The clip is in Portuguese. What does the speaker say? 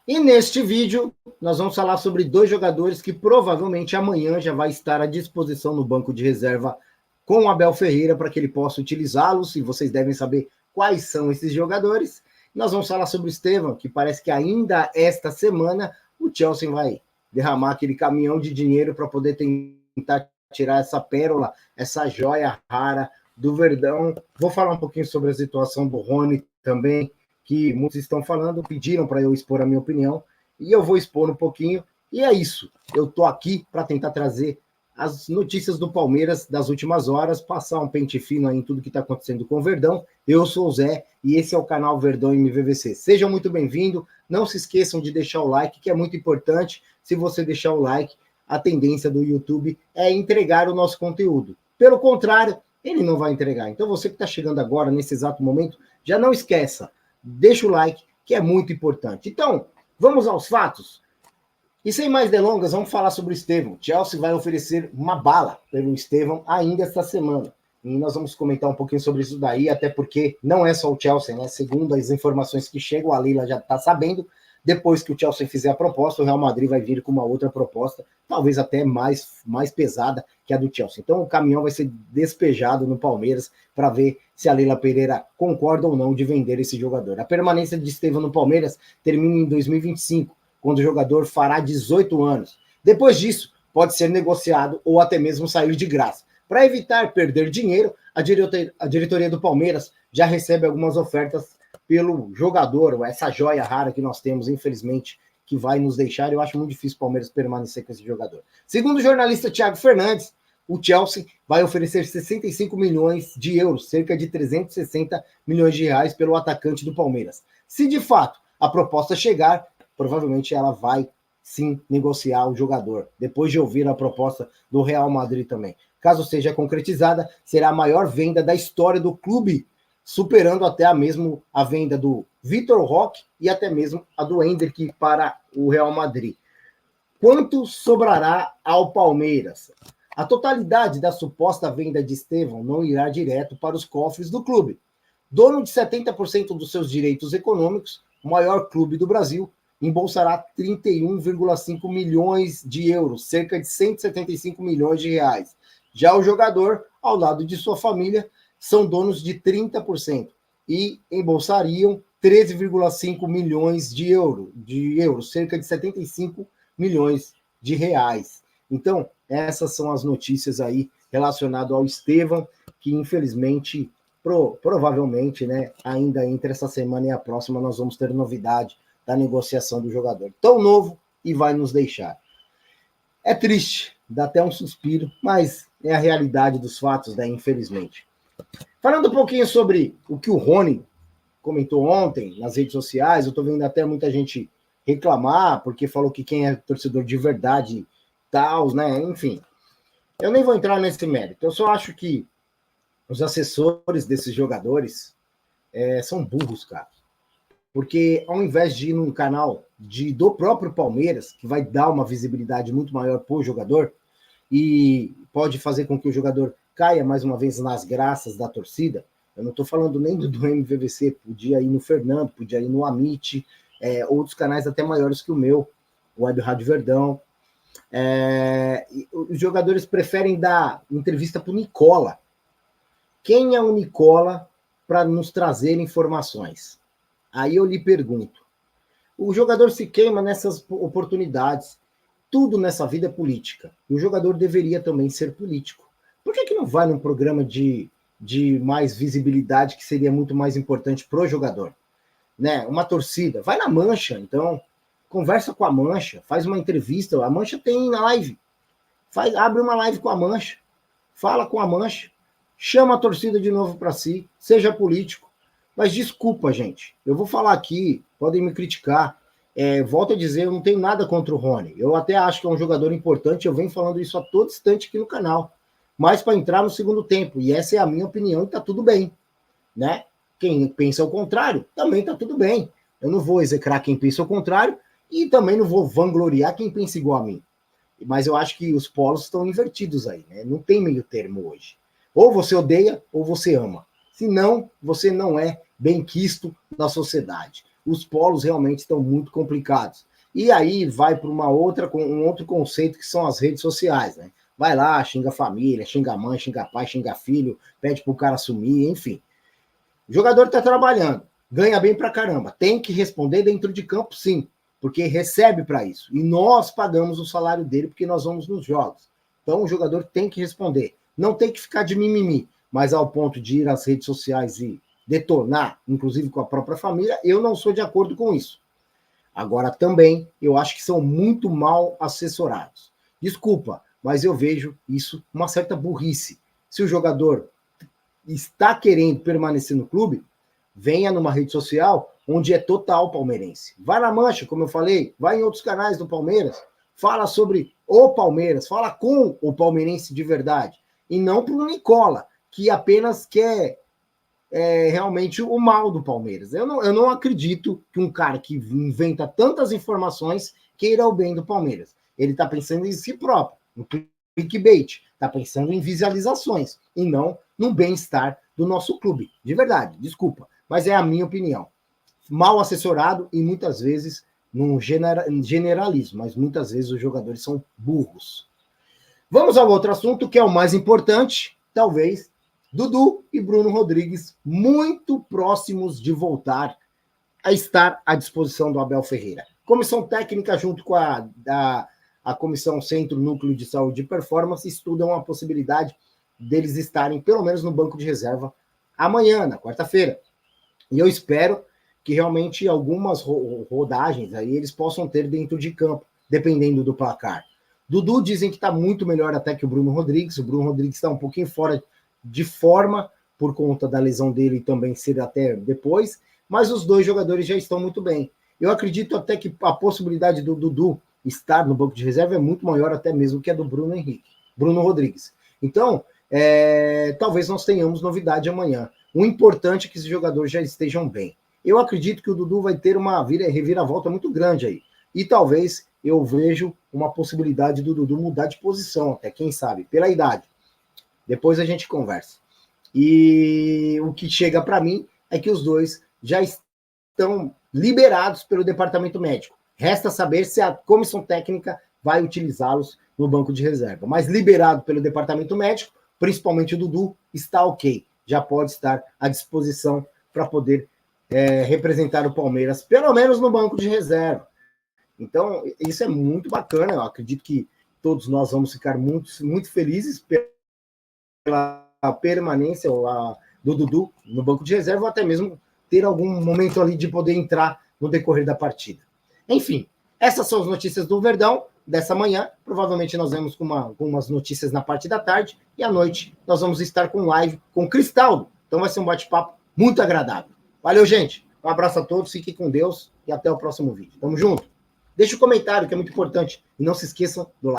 E neste vídeo, nós vamos falar sobre dois jogadores que provavelmente amanhã já vai estar à disposição no banco de reserva com o Abel Ferreira para que ele possa utilizá-los, e vocês devem saber quais são esses jogadores. Nós vamos falar sobre o Estevão, que parece que ainda esta semana o Chelsea vai derramar aquele caminhão de dinheiro para poder tentar tirar essa pérola, essa joia rara do Verdão. Vou falar um pouquinho sobre a situação do Rony também, que muitos estão falando, pediram para eu expor a minha opinião, e eu vou expor um pouquinho, e é isso. Eu estou aqui para tentar trazer as notícias do Palmeiras das últimas horas, passar um pente fino aí em tudo que está acontecendo com o Verdão. Eu sou o Zé, e esse é o canal Verdão MVVC. Sejam muito bem-vindos, não se esqueçam de deixar o like, que é muito importante. Se você deixar o like, a tendência do YouTube é entregar o nosso conteúdo. Pelo contrário, ele não vai entregar. Então você que está chegando agora, nesse exato momento, já não esqueça, deixa o like, que é muito importante. Então, vamos aos fatos? E sem mais delongas, vamos falar sobre o Estevão. Chelsea vai oferecer uma bala pelo Estevão ainda esta semana. E nós vamos comentar um pouquinho sobre isso daí, até porque não é só o Chelsea, né? Segundo as informações que chegam, a Leila já está sabendo. Depois que o Chelsea fizer a proposta, o Real Madrid vai vir com uma outra proposta, talvez até mais pesada que a do Chelsea. Então o caminhão vai ser despejado no Palmeiras para ver se a Leila Pereira concorda ou não de vender esse jogador. A permanência de Estevão no Palmeiras termina em 2025, quando o jogador fará 18 anos. Depois disso, pode ser negociado ou até mesmo sair de graça. Para evitar perder dinheiro, a diretoria do Palmeiras já recebe algumas ofertas pelo jogador, essa joia rara que nós temos, infelizmente, que vai nos deixar. Eu acho muito difícil o Palmeiras permanecer com esse jogador. Segundo o jornalista Thiago Fernandes, o Chelsea vai oferecer 65 milhões de euros, cerca de 360 milhões de reais pelo atacante do Palmeiras. Se de fato a proposta chegar, provavelmente ela vai sim negociar o jogador, depois de ouvir a proposta do Real Madrid também. Caso seja concretizada, será a maior venda da história do clube, superando até mesmo a venda do Vitor Roque e até mesmo a do Hendrick para o Real Madrid. Quanto sobrará ao Palmeiras? A totalidade da suposta venda de Estevão não irá direto para os cofres do clube. Dono de 70% dos seus direitos econômicos, o maior clube do Brasil embolsará 31,5 milhões de euros, cerca de 175 milhões de reais. Já o jogador, ao lado de sua família, são donos de 30% e embolsariam 13,5 milhões de euros, cerca de 75 milhões de reais. Então, essas são as notícias aí relacionadas ao Estevão, que infelizmente, provavelmente, né, ainda entre essa semana e a próxima, nós vamos ter novidade da negociação do jogador. Tão novo e vai nos deixar. É triste, dá até um suspiro, mas é a realidade dos fatos, né, infelizmente. Falando um pouquinho sobre o que o Rony comentou ontem nas redes sociais, eu estou vendo até muita gente reclamar, porque falou que quem é torcedor de verdade, tal, né? Enfim, eu nem vou entrar nesse mérito. Eu só acho que os assessores desses jogadores são burros, cara. Porque ao invés de ir num canal do próprio Palmeiras, que vai dar uma visibilidade muito maior para o jogador, e pode fazer com que o jogador caia mais uma vez nas graças da torcida. Eu não estou falando nem do MVVC, podia ir no Fernando, podia ir no Amit, outros canais até maiores que o meu, o Web Rádio Verdão. Os jogadores preferem dar entrevista para o Nicola. Quem é o Nicola para nos trazer informações? Aí eu lhe pergunto. O jogador se queima nessas oportunidades. Tudo nessa vida é política. E o jogador deveria também ser político. Por que não vai num programa de mais visibilidade, que seria muito mais importante para o jogador? Né? Uma torcida. Vai na Mancha, então. Conversa com a Mancha. Faz uma entrevista. A Mancha tem live. Abre uma live com a Mancha. Fala com a Mancha. Chama a torcida de novo para si. Seja político. Mas desculpa, gente. Eu vou falar aqui. Podem me criticar. Volto a dizer, eu não tenho nada contra o Rony. Eu até acho que é um jogador importante, eu venho falando isso a todo instante aqui no canal. Mas para entrar no segundo tempo, e essa é a minha opinião, e tá tudo bem. Né? Quem pensa o contrário, também tá tudo bem. Eu não vou execrar quem pensa o contrário, e também não vou vangloriar quem pensa igual a mim. Mas eu acho que os polos estão invertidos aí, né? Não tem meio termo hoje. Ou você odeia, ou você ama. Senão, você não é bem quisto na sociedade. os polos realmente estão muito complicados. E aí vai para um outro conceito que são as redes sociais, né? Vai lá, xinga a família, xinga a mãe, xinga pai, xinga filho, pede pro cara sumir, enfim. O jogador está trabalhando, ganha bem pra caramba, tem que responder dentro de campo, sim, porque recebe para isso. E nós pagamos o salário dele porque nós vamos nos jogos. Então o jogador tem que responder. Não tem que ficar de mimimi, mas ao ponto de ir às redes sociais e detonar, inclusive com a própria família, eu não sou de acordo com isso. Agora também, eu acho que são muito mal assessorados. Desculpa, mas eu vejo isso uma certa burrice. Se o jogador está querendo permanecer no clube, venha numa rede social onde é total palmeirense. Vai na Mancha, como eu falei, vai em outros canais do Palmeiras, fala sobre o Palmeiras, fala com o palmeirense de verdade, e não para o Nicola, que apenas quer realmente o mal do Palmeiras. Eu não acredito que um cara que inventa tantas informações queira o bem do Palmeiras. Ele está pensando em si próprio, no clickbait, está pensando em visualizações, e não no bem-estar do nosso clube. De verdade, desculpa, mas é a minha opinião. Mal assessorado e muitas vezes num generalismo, mas muitas vezes os jogadores são burros. Vamos ao outro assunto, que é o mais importante, talvez. Dudu e Bruno Rodrigues muito próximos de voltar a estar à disposição do Abel Ferreira. Comissão técnica, junto com a Comissão Centro Núcleo de Saúde e Performance, estudam a possibilidade deles estarem, pelo menos no banco de reserva, amanhã, na quarta-feira. E eu espero que realmente algumas rodagens aí eles possam ter dentro de campo, dependendo do placar. Dudu dizem que está muito melhor até que o Bruno Rodrigues. O Bruno Rodrigues está um pouquinho fora de forma, por conta da lesão dele e também ser até depois, mas os dois jogadores já estão muito bem. Eu acredito até que a possibilidade do Dudu estar no banco de reserva é muito maior até mesmo que a do Bruno Rodrigues. Então, talvez nós tenhamos novidade amanhã. O importante é que esses jogadores já estejam bem. Eu acredito que o Dudu vai ter uma reviravolta muito grande aí. E talvez eu vejo uma possibilidade do Dudu mudar de posição até, quem sabe, pela idade. Depois a gente conversa. E o que chega para mim é que os dois já estão liberados pelo departamento médico. Resta saber se a comissão técnica vai utilizá-los no banco de reserva. Mas liberado pelo departamento médico, principalmente o Dudu, está ok. Já pode estar à disposição para poder representar o Palmeiras, pelo menos no banco de reserva. Então, isso é muito bacana. Eu acredito que todos nós vamos ficar muito, muito felizes pela permanência do Dudu no banco de reserva, ou até mesmo ter algum momento ali de poder entrar no decorrer da partida. Enfim, essas são as notícias do Verdão dessa manhã. Provavelmente nós vemos com umas notícias na parte da tarde, e à noite nós vamos estar com live com Cristaldo. Então vai ser um bate-papo muito agradável. Valeu, gente. Um abraço a todos, fiquem com Deus e até o próximo vídeo. Tamo junto. Deixa o comentário, que é muito importante. E não se esqueçam do like.